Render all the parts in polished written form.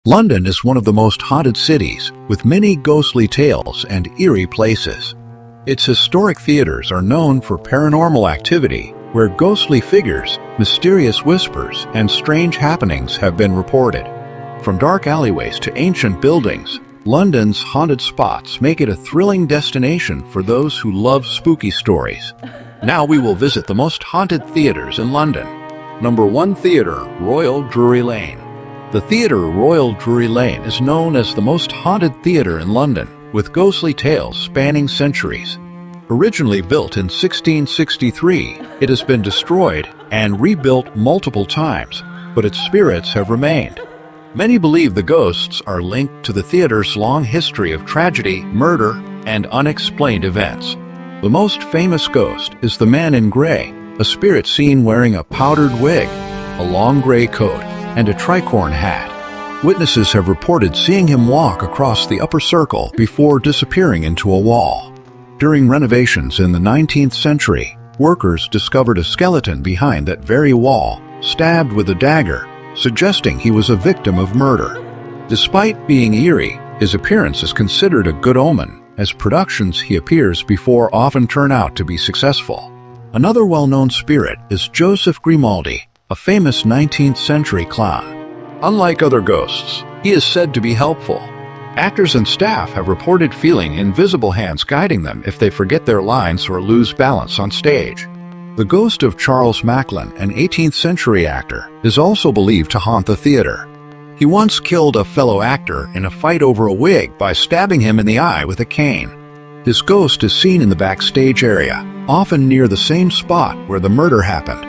London is one of the most haunted cities, with many ghostly tales and eerie places. Its historic theaters are known for paranormal activity, where ghostly figures, mysterious whispers, and strange happenings have been reported. From dark alleyways to ancient buildings, London's haunted spots make it a thrilling destination for those who love spooky stories. Now we will visit the most haunted theaters in London. Number 1. Theatre Royal Drury Lane. The Theatre Royal Drury Lane is known as the most haunted theatre in London, with ghostly tales spanning centuries. Originally built in 1663, it has been destroyed and rebuilt multiple times, but its spirits have remained. Many believe the ghosts are linked to the theatre's long history of tragedy, murder, and unexplained events. The most famous ghost is the Man in Grey, a spirit seen wearing a powdered wig, a long gray coat, and a tricorn hat. Witnesses have reported seeing him walk across the upper circle before disappearing into a wall. During renovations in the 19th century, workers discovered a skeleton behind that very wall, stabbed with a dagger, suggesting he was a victim of murder. Despite being eerie, his appearance is considered a good omen, as productions he appears before often turn out to be successful. Another well-known spirit is Joseph Grimaldi, a famous 19th century clown. Unlike other ghosts, he is said to be helpful. Actors and staff have reported feeling invisible hands guiding them if they forget their lines or lose balance on stage. The ghost of Charles Macklin, an 18th century actor, is also believed to haunt the theater. He once killed a fellow actor in a fight over a wig by stabbing him in the eye with a cane. His ghost is seen in the backstage area, often near the same spot where the murder happened.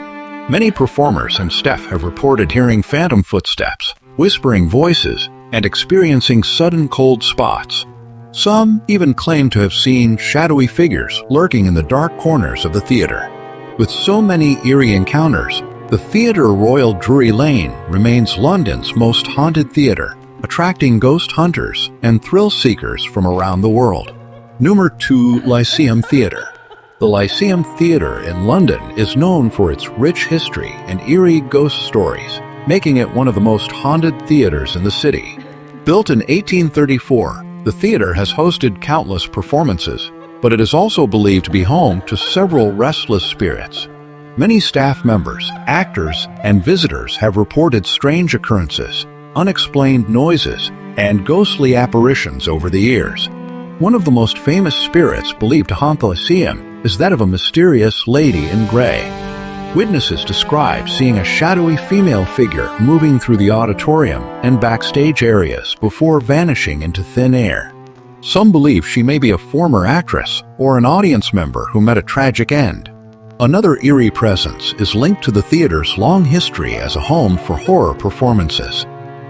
Many performers and staff have reported hearing phantom footsteps, whispering voices, and experiencing sudden cold spots. Some even claim to have seen shadowy figures lurking in the dark corners of the theater. With so many eerie encounters, the Theatre Royal Drury Lane remains London's most haunted theater, attracting ghost hunters and thrill seekers from around the world. Number 2. Lyceum Theatre. The Lyceum Theatre in London is known for its rich history and eerie ghost stories, making it one of the most haunted theaters in the city. Built in 1834, the theater has hosted countless performances, but it is also believed to be home to several restless spirits. Many staff members, actors, and visitors have reported strange occurrences, unexplained noises, and ghostly apparitions over the years. One of the most famous spirits believed to haunt the Lyceum is that of a mysterious lady in gray. Witnesses describe seeing a shadowy female figure moving through the auditorium and backstage areas before vanishing into thin air. Some believe she may be a former actress or an audience member who met a tragic end. Another eerie presence is linked to the theater's long history as a home for horror performances.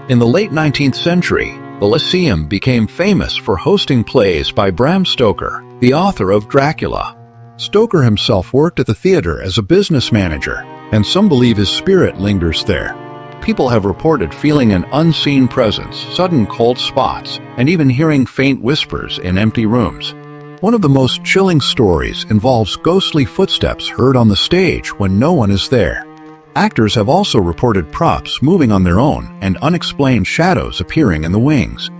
In the late 19th century, the Lyceum became famous for hosting plays by Bram Stoker, the author of Dracula. Stoker himself worked at the theater as a business manager, and some believe his spirit lingers there. People have reported feeling an unseen presence, sudden cold spots, and even hearing faint whispers in empty rooms. One of the most chilling stories involves ghostly footsteps heard on the stage when no one is there. Actors have also reported props moving on their own and unexplained shadows appearing in the wings.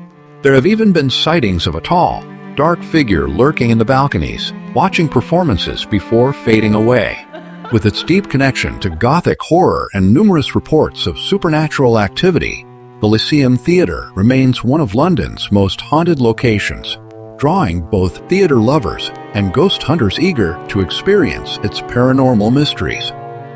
There have even been sightings of a tall, dark figure lurking in the balconies, watching performances before fading away. With its deep connection to Gothic horror and numerous reports of supernatural activity, the Lyceum Theatre remains one of London's most haunted locations, drawing both theater lovers and ghost hunters eager to experience its paranormal mysteries.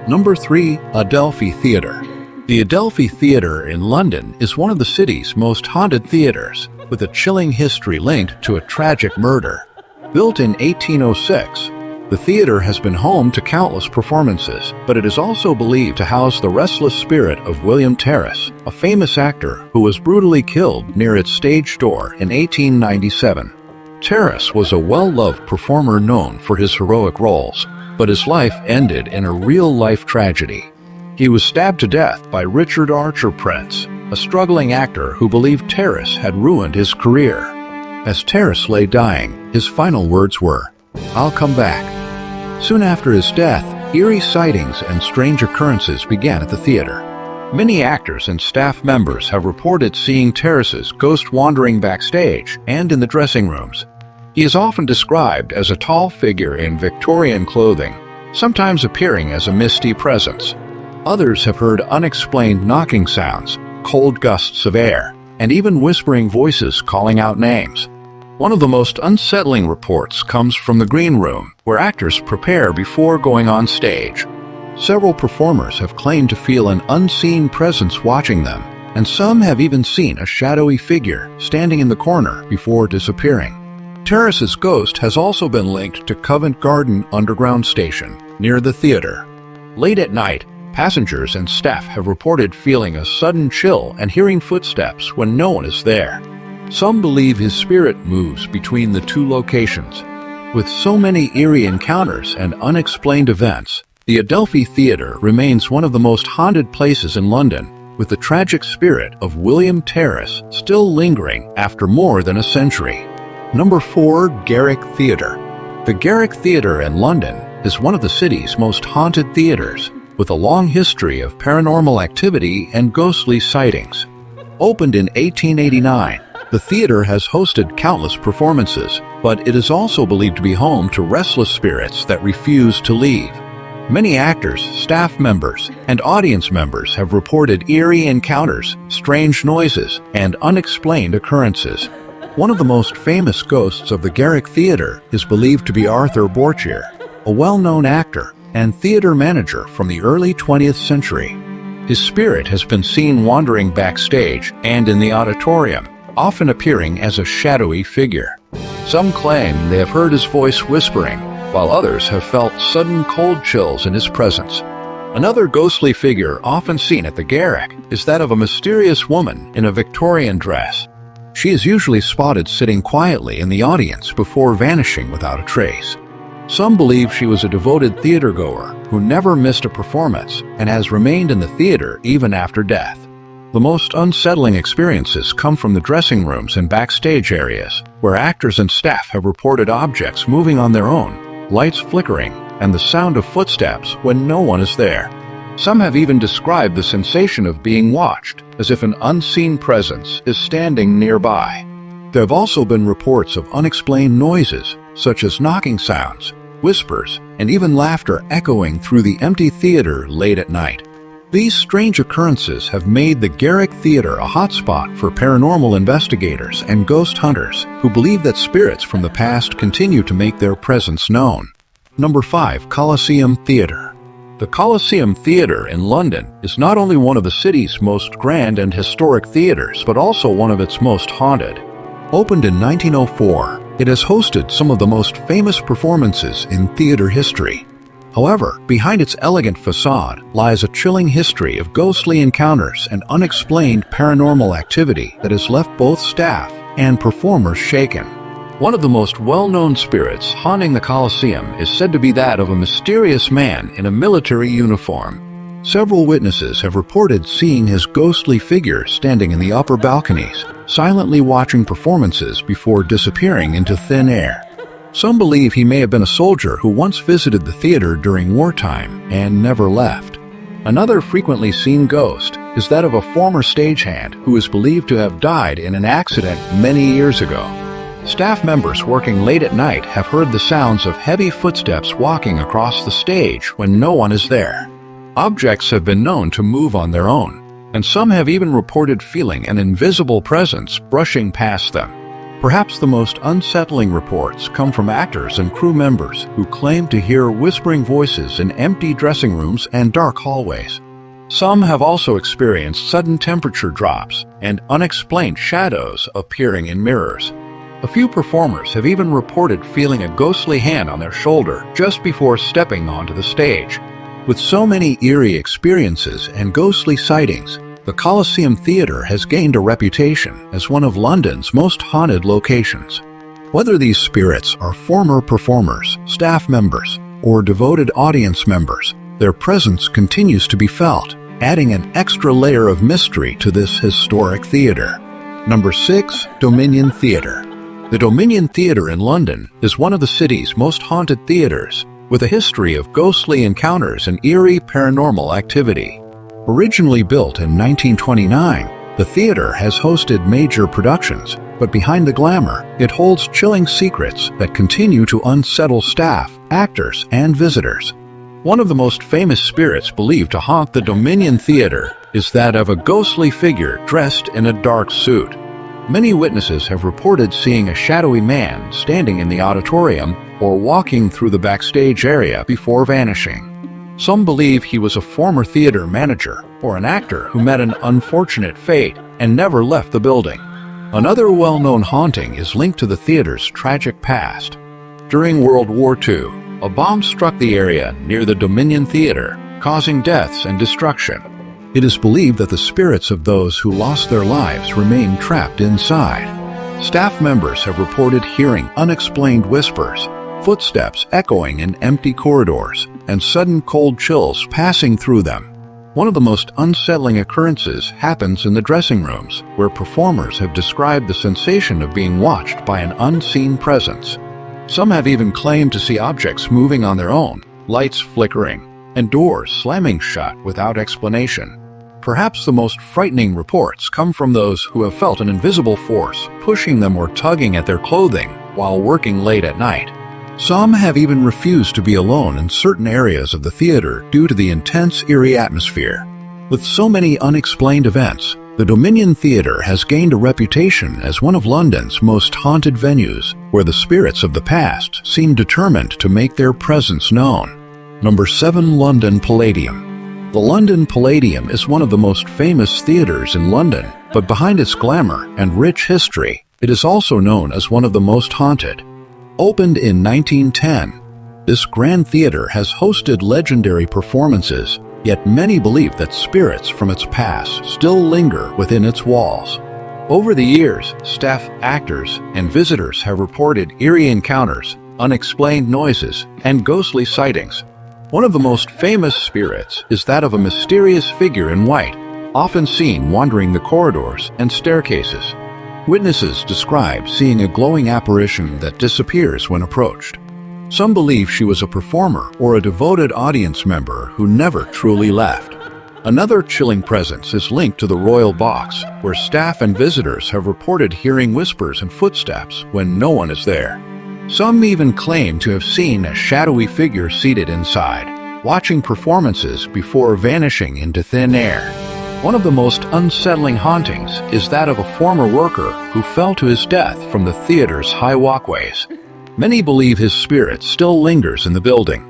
Number 3. Adelphi Theatre. The Adelphi Theatre in London is one of the city's most haunted theaters, with a chilling history linked to a tragic murder. Built in 1806, the theater has been home to countless performances, but it is also believed to house the restless spirit of William Terrace, a famous actor who was brutally killed near its stage door in 1897. Terrace was a well-loved performer known for his heroic roles, but his life ended in a real-life tragedy. He was stabbed to death by Richard Archer Prince, a struggling actor who believed Terrace had ruined his career. As Terrace lay dying, his final words were, "I'll come back." Soon after his death, eerie sightings and strange occurrences began at the theater. Many actors and staff members have reported seeing Terrace's ghost wandering backstage and in the dressing rooms. He is often described as a tall figure in Victorian clothing, sometimes appearing as a misty presence. Others have heard unexplained knocking sounds, cold gusts of air, and even whispering voices calling out names. One of the most unsettling reports comes from the green room, where actors prepare before going on stage. Several performers have claimed to feel an unseen presence watching them, and some have even seen a shadowy figure standing in the corner before disappearing. Terrace's ghost has also been linked to Covent Garden Underground Station, near the theatre. Late at night, passengers and staff have reported feeling a sudden chill and hearing footsteps when no one is there. Some believe his spirit moves between the two locations. With so many eerie encounters and unexplained events, the Adelphi Theatre remains one of the most haunted places in London, with the tragic spirit of William Terrace still lingering after more than a century. Number 4. Garrick Theatre. The Garrick Theatre in London is one of the city's most haunted theatres, with a long history of paranormal activity and ghostly sightings. Opened in 1889, the theater has hosted countless performances, but it is also believed to be home to restless spirits that refuse to leave. Many actors, staff members, and audience members have reported eerie encounters, strange noises, and unexplained occurrences. One of the most famous ghosts of the Garrick Theatre is believed to be Arthur Borchier, a well-known actor and theater manager from the early 20th century. His spirit has been seen wandering backstage and in the auditorium, often appearing as a shadowy figure. Some claim they have heard his voice whispering, while others have felt sudden cold chills in his presence. Another ghostly figure often seen at the Garrick is that of a mysterious woman in a Victorian dress. She is usually spotted sitting quietly in the audience before vanishing without a trace. Some believe she was a devoted theatergoer who never missed a performance and has remained in the theater even after death. The most unsettling experiences come from the dressing rooms and backstage areas, where actors and staff have reported objects moving on their own, lights flickering, and the sound of footsteps when no one is there. Some have even described the sensation of being watched, as if an unseen presence is standing nearby. There have also been reports of unexplained noises, such as knocking sounds, whispers, and even laughter echoing through the empty theater late at night. These strange occurrences have made the Garrick Theatre a hotspot for paranormal investigators and ghost hunters who believe that spirits from the past continue to make their presence known. Number 5. Lyceum Theatre. The Lyceum Theatre in London is not only one of the city's most grand and historic theatres, but also one of its most haunted. Opened in 1904, it has hosted some of the most famous performances in theater history. However, behind its elegant facade lies a chilling history of ghostly encounters and unexplained paranormal activity that has left both staff and performers shaken. One of the most well-known spirits haunting the Colosseum is said to be that of a mysterious man in a military uniform. Several witnesses have reported seeing his ghostly figure standing in the upper balconies, silently watching performances before disappearing into thin air. Some believe he may have been a soldier who once visited the theater during wartime and never left. Another frequently seen ghost is that of a former stagehand who is believed to have died in an accident many years ago. Staff members working late at night have heard the sounds of heavy footsteps walking across the stage when no one is there. Objects have been known to move on their own, and some have even reported feeling an invisible presence brushing past them. Perhaps the most unsettling reports come from actors and crew members who claim to hear whispering voices in empty dressing rooms and dark hallways. Some have also experienced sudden temperature drops and unexplained shadows appearing in mirrors. A few performers have even reported feeling a ghostly hand on their shoulder just before stepping onto the stage. With so many eerie experiences and ghostly sightings, the Lyceum Theatre has gained a reputation as one of London's most haunted locations. Whether these spirits are former performers, staff members, or devoted audience members, their presence continues to be felt, adding an extra layer of mystery to this historic theatre. Number 6. Dominion Theatre. The Dominion Theatre in London is one of the city's most haunted theatres, with a history of ghostly encounters and eerie paranormal activity. Originally built in 1929, the theater has hosted major productions, but behind the glamour, it holds chilling secrets that continue to unsettle staff, actors, and visitors. One of the most famous spirits believed to haunt the Dominion Theatre is that of a ghostly figure dressed in a dark suit. Many witnesses have reported seeing a shadowy man standing in the auditorium or walking through the backstage area before vanishing. Some believe he was a former theater manager or an actor who met an unfortunate fate and never left the building. Another well-known haunting is linked to the theater's tragic past. During World War II, a bomb struck the area near the Dominion Theatre, causing deaths and destruction. It is believed that the spirits of those who lost their lives remain trapped inside. Staff members have reported hearing unexplained whispers, footsteps echoing in empty corridors, and sudden cold chills passing through them. One of the most unsettling occurrences happens in the dressing rooms, where performers have described the sensation of being watched by an unseen presence. Some have even claimed to see objects moving on their own, lights flickering, and doors slamming shut without explanation. Perhaps the most frightening reports come from those who have felt an invisible force pushing them or tugging at their clothing while working late at night. Some have even refused to be alone in certain areas of the theater due to the intense, eerie atmosphere. With so many unexplained events, the Dominion Theatre has gained a reputation as one of London's most haunted venues, where the spirits of the past seem determined to make their presence known. Number 7. London Palladium. The London Palladium is one of the most famous theatres in London, but behind its glamour and rich history, it is also known as one of the most haunted. Opened in 1910, this grand theater has hosted legendary performances, yet many believe that spirits from its past still linger within its walls. Over the years, staff, actors, and visitors have reported eerie encounters, unexplained noises, and ghostly sightings. One of the most famous spirits is that of a mysterious figure in white, often seen wandering the corridors and staircases. Witnesses describe seeing a glowing apparition that disappears when approached. Some believe she was a performer or a devoted audience member who never truly left. Another chilling presence is linked to the Royal Box, where staff and visitors have reported hearing whispers and footsteps when no one is there. Some even claim to have seen a shadowy figure seated inside, watching performances before vanishing into thin air. One of the most unsettling hauntings is that of a former worker who fell to his death from the theater's high walkways. Many believe his spirit still lingers in the building.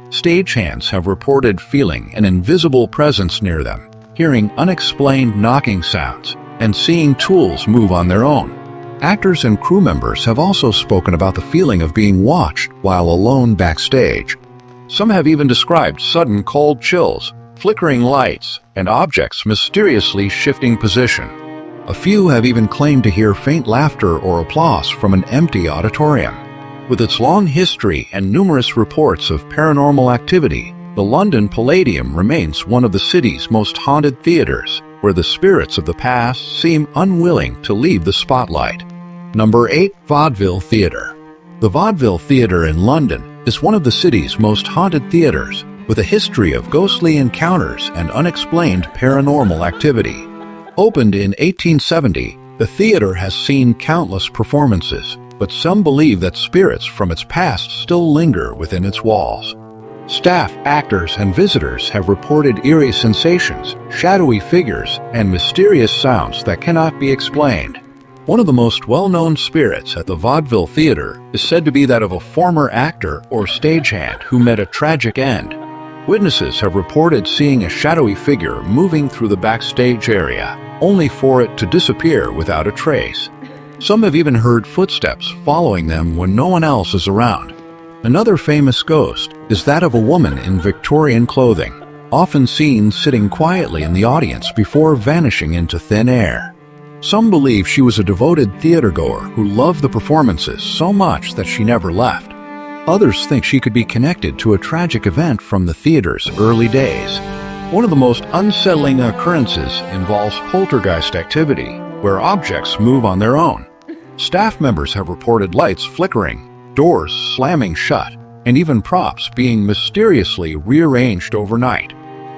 Stagehands have reported feeling an invisible presence near them, hearing unexplained knocking sounds, and seeing tools move on their own. Actors and crew members have also spoken about the feeling of being watched while alone backstage. Some have even described sudden cold chills, flickering lights, and objects mysteriously shifting position. A few have even claimed to hear faint laughter or applause from an empty auditorium. With its long history and numerous reports of paranormal activity, the London Palladium remains one of the city's most haunted theaters, where the spirits of the past seem unwilling to leave the spotlight. Number 8. Vaudeville Theatre. The Vaudeville Theatre in London is one of the city's most haunted theaters, with a history of ghostly encounters and unexplained paranormal activity. Opened in 1870, the theater has seen countless performances, but some believe that spirits from its past still linger within its walls. Staff, actors, and visitors have reported eerie sensations, shadowy figures, and mysterious sounds that cannot be explained. One of the most well-known spirits at the Vaudeville Theatre is said to be that of a former actor or stagehand who met a tragic end. Witnesses have reported seeing a shadowy figure moving through the backstage area, only for it to disappear without a trace. Some have even heard footsteps following them when no one else is around. Another famous ghost is that of a woman in Victorian clothing, often seen sitting quietly in the audience before vanishing into thin air. Some believe she was a devoted theatergoer who loved the performances so much that she never left. Others think she could be connected to a tragic event from the theater's early days. One of the most unsettling occurrences involves poltergeist activity, where objects move on their own. Staff members have reported lights flickering, doors slamming shut, and even props being mysteriously rearranged overnight.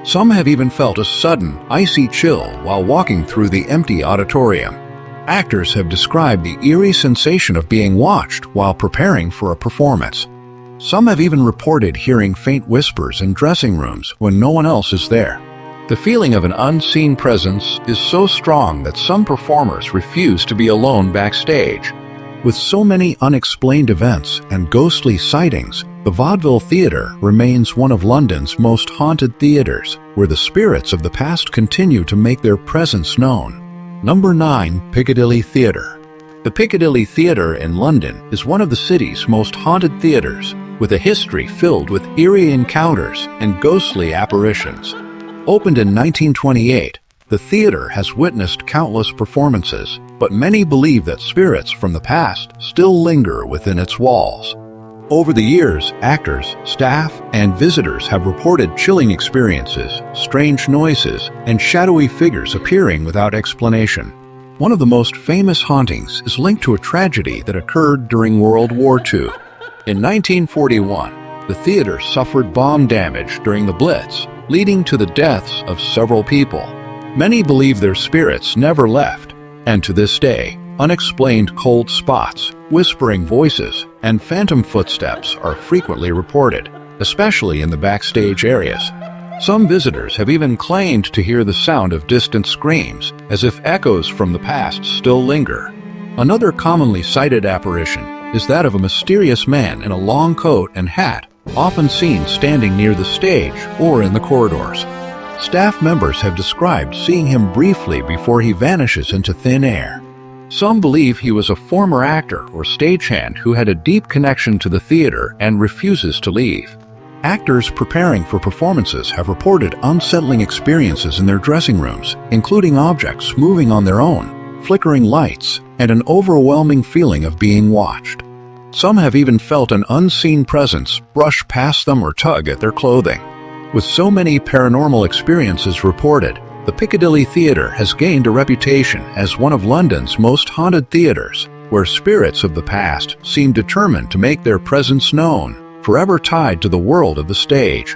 Some have even felt a sudden, icy chill while walking through the empty auditorium. Actors have described the eerie sensation of being watched while preparing for a performance. Some have even reported hearing faint whispers in dressing rooms when no one else is there. The feeling of an unseen presence is so strong that some performers refuse to be alone backstage. With so many unexplained events and ghostly sightings, the Vaudeville Theatre remains one of London's most haunted theatres, where the spirits of the past continue to make their presence known. Number 9. Piccadilly Theatre. The Piccadilly Theatre in London is one of the city's most haunted theatres, with a history filled with eerie encounters and ghostly apparitions. Opened in 1928, the theater has witnessed countless performances, but many believe that spirits from the past still linger within its walls. Over the years, actors, staff, and visitors have reported chilling experiences, strange noises, and shadowy figures appearing without explanation. One of the most famous hauntings is linked to a tragedy that occurred during World War II. In 1941, the theater suffered bomb damage during the Blitz, leading to the deaths of several people. Many believe their spirits never left, and to this day, unexplained cold spots, whispering voices, and phantom footsteps are frequently reported, especially in the backstage areas. Some visitors have even claimed to hear the sound of distant screams, as if echoes from the past still linger. Another commonly cited apparition is that of a mysterious man in a long coat and hat, often seen standing near the stage or in the corridors. Staff members have described seeing him briefly before he vanishes into thin air. Some believe he was a former actor or stagehand who had a deep connection to the theater and refuses to leave. Actors preparing for performances have reported unsettling experiences in their dressing rooms, including objects moving on their own, flickering lights, and an overwhelming feeling of being watched. Some have even felt an unseen presence brush past them or tug at their clothing. With so many paranormal experiences reported, the Piccadilly Theatre has gained a reputation as one of London's most haunted theatres, where spirits of the past seem determined to make their presence known, forever tied to the world of the stage.